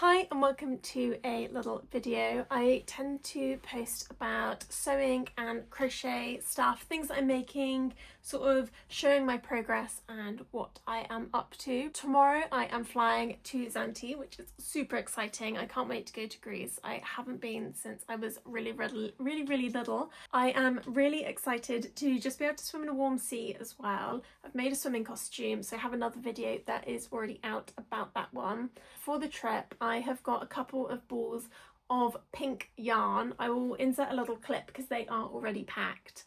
Hi and welcome to a little video. I tend to post about sewing and crochet stuff, things that I'm making, sort of showing my progress and what I am up to. Tomorrow I am flying to Zante, which is super exciting. I can't wait to go to Greece. I haven't been since I was really little. I am really excited to just be able to swim in a warm sea as well. I've made a swimming costume, so I have another video that is already out about that one. For the trip, I have got a couple of balls of pink yarn. I will insert a little clip because they are already packed,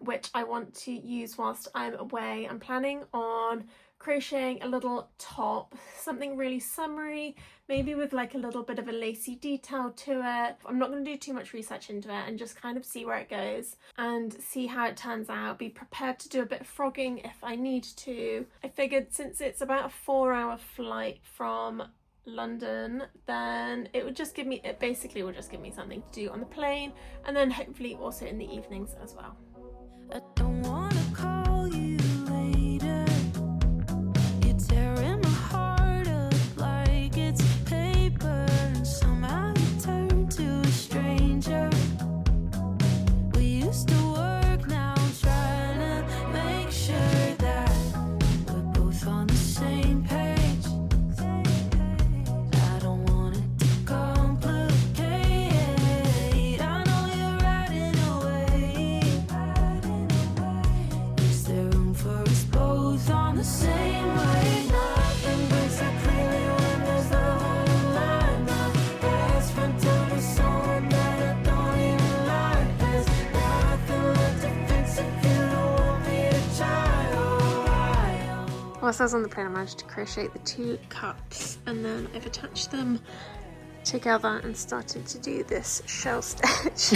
which I want to use whilst I'm away. I'm planning on crocheting a little top, something really summery, maybe with like a little bit of a lacy detail to it. I'm not going to do too much research into it and just kind of see where it goes and see how it turns out. Be prepared to do a bit of frogging if I need to. I figured since it's about a 4-hour flight from London, then it basically will just give me something to do on the plane, and then hopefully also in the evenings as well. I don't wanna call you later. You're tearing my heart up like it's paper, and somehow you turn to a stranger. We used to work, now I'm trying to make sure that we're both on the same page. I don't want it to complicate. I know you're riding away. Is there room for us both on the same wave? Nothing breaks so clearly when there's love on the line. My best friend told me someone that I don't even like. There's nothing left to fix if you don't want me to try. Oh, why? Whilst I was on the plane, I managed to crochet the 2 cups, and then I've attached them together and started to do this shell stitch.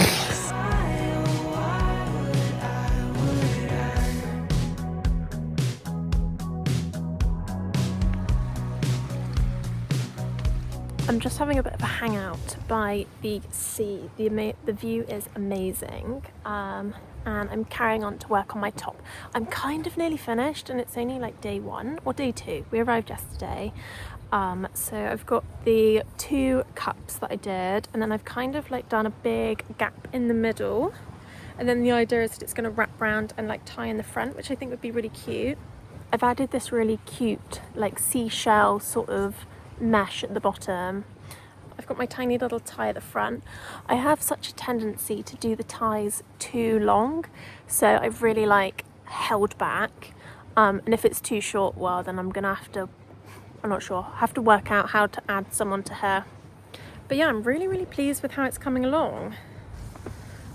I'm just having a bit of a hangout by the sea. The view is amazing, and I'm carrying on to work on my top. I'm kind of nearly finished, and it's only like day 1 or day 2. We arrived yesterday, so I've got the 2 cups that I did, and then I've kind of like done a big gap in the middle, and then the idea is that it's going to wrap around and like tie in the front, which I think would be really cute. I've added this really cute like seashell sort of mesh at the bottom. I've got my tiny little tie at the front. I have such a tendency to do the ties too long, so I've really like held back, and if it's too short, well then I'm gonna have to, I'm not sure, have to work out how to add some onto her. But yeah, I'm really pleased with how it's coming along.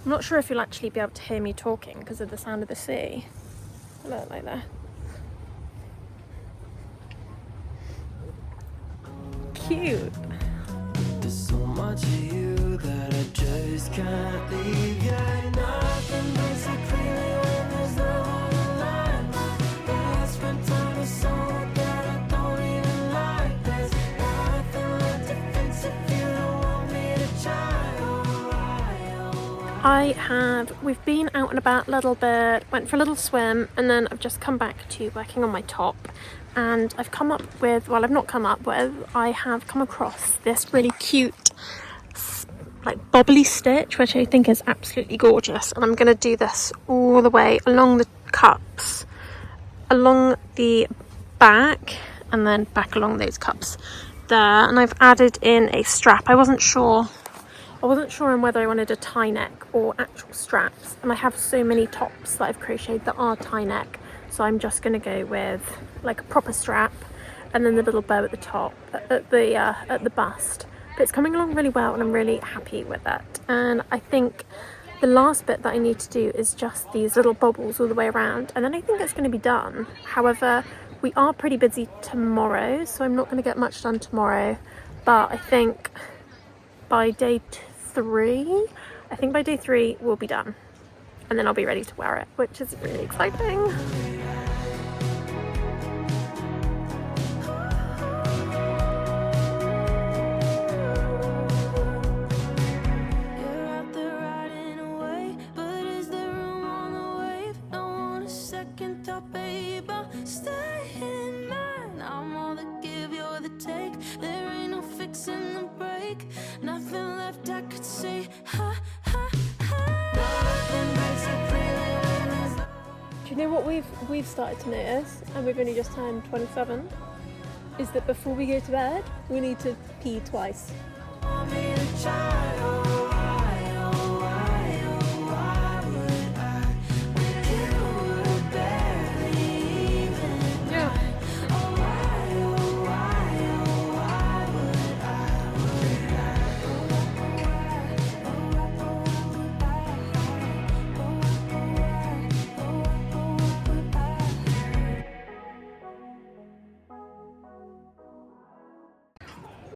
I'm not sure if you'll actually be able to hear me talking because of the sound of the sea. Look, like that. Cute. There's so much of you that I just can't leave. Yeah, nothing breaks so clearly when there's love on the line. My best friend told me someone that I don't even like. There's nothing left to fix if you don't want me to try. We've been out and about a little bit, went for a little swim, and then I've just come back to working on my top. And I've come up with, well, I've not come up with, I have come across this really cute like bobbly stitch, which I think is absolutely gorgeous. And I'm going to do this all the way along the cups, along the back, and then back along those cups there. And I've added in a strap. I wasn't sure on whether I wanted a tie neck or actual straps. And I have so many tops that I've crocheted that are tie neck. So I'm just going to go with like a proper strap and then the little bow at the top, at the bust. But it's coming along really well and I'm really happy with it. And I think the last bit that I need to do is just these little bobbles all the way around, and then I think it's going to be done. However, we are pretty busy tomorrow, so I'm not going to get much done tomorrow. But I think by day 3 we'll be done. And then I'll be ready to wear it, which is really exciting. Stay in mind, I'm all the give, you're the take. There ain't no fix fixing the break. Nothing left I could say. Ha ha ha. Nothing breaks the feeling. Do you know what we've started to notice, and we've only just turned 27, is that before we go to bed, we need to pee twice. Want me to try.